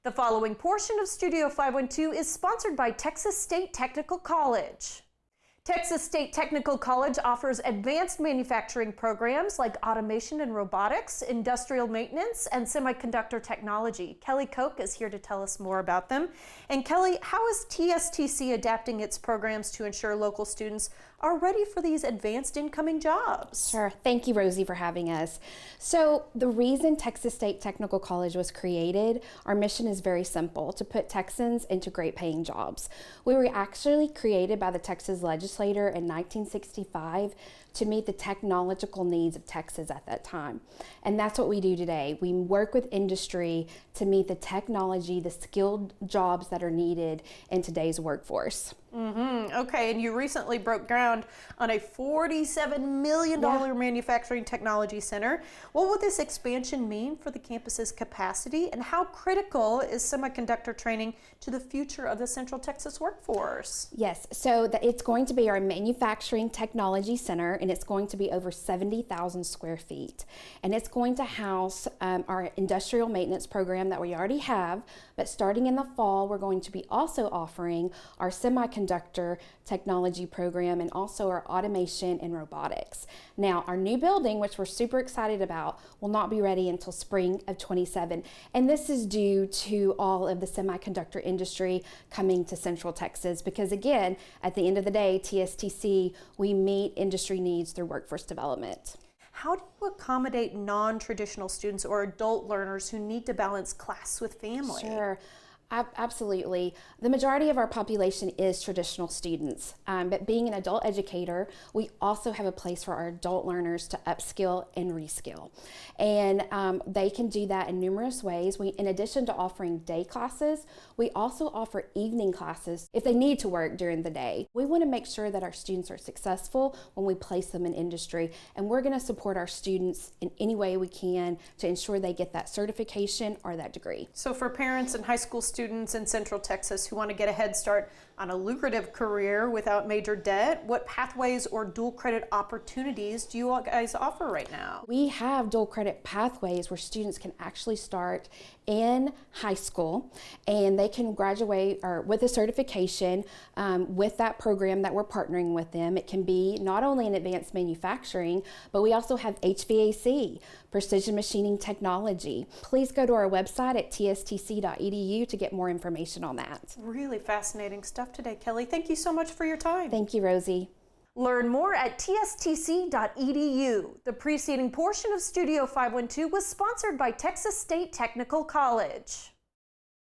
The following portion of Studio 512 is sponsored by Texas State Technical College. Texas State Technical College offers advanced manufacturing programs like automation and robotics, industrial maintenance, and semiconductor technology. Kelly Koch is here to tell us more about them. And Kelly, how is TSTC adapting its programs to ensure local students are ready for these advanced incoming jobs? Sure. Thank you, Rosie, for having us. So the reason Texas State Technical College was created, our mission is very simple: to put Texans into great paying jobs. We were actually created by the Texas legislature in 1965 to meet the technological needs of Texas at that time. And that's what we do today. We work with industry to meet the technology, the skilled jobs that are needed in today's workforce. Okay, and you recently broke ground on a $47 million manufacturing technology center. What will this expansion mean for the campus's capacity, and how critical is semiconductor training to the future of the Central Texas workforce? Yes, so it's going to be our manufacturing technology center, and it's going to be over 70,000 square feet. And it's going to house our industrial maintenance program that we already have, but starting in the fall, we're going to be also offering our semiconductor technology program and also our automation and robotics. Now, our new building, which we're super excited about, will not be ready until spring of 27. And this is due to all of the semiconductor industry coming to Central Texas, because again, at the end of the day, TSTC, we meet industry needs through workforce development. How do you accommodate non-traditional students or adult learners who need to balance class with family? Sure. Absolutely. The majority of our population is traditional students, but being an adult educator, we also have a place for our adult learners to upskill and reskill. And they can do that in numerous ways. In addition to offering day classes, we also offer evening classes if they need to work during the day. We want to make sure that our students are successful when we place them in industry, and we're going to support our students in any way we can to ensure they get that certification or that degree. So for parents and high school students in Central Texas who want to get a head start on a lucrative career without major debt, what pathways or dual credit opportunities do you guys offer right now? We have dual credit pathways where students can actually start in high school and they can graduate or with a certification with that program that we're partnering with them. It can be not only in advanced manufacturing, but we also have HVAC, precision machining technology. Please go to our website at tstc.edu to get more information on that. Really fascinating stuff today, Kelly. Thank you so much for your time. Thank you, Rosie. Learn more at tstc.edu. The preceding portion of Studio 512 was sponsored by Texas State Technical College.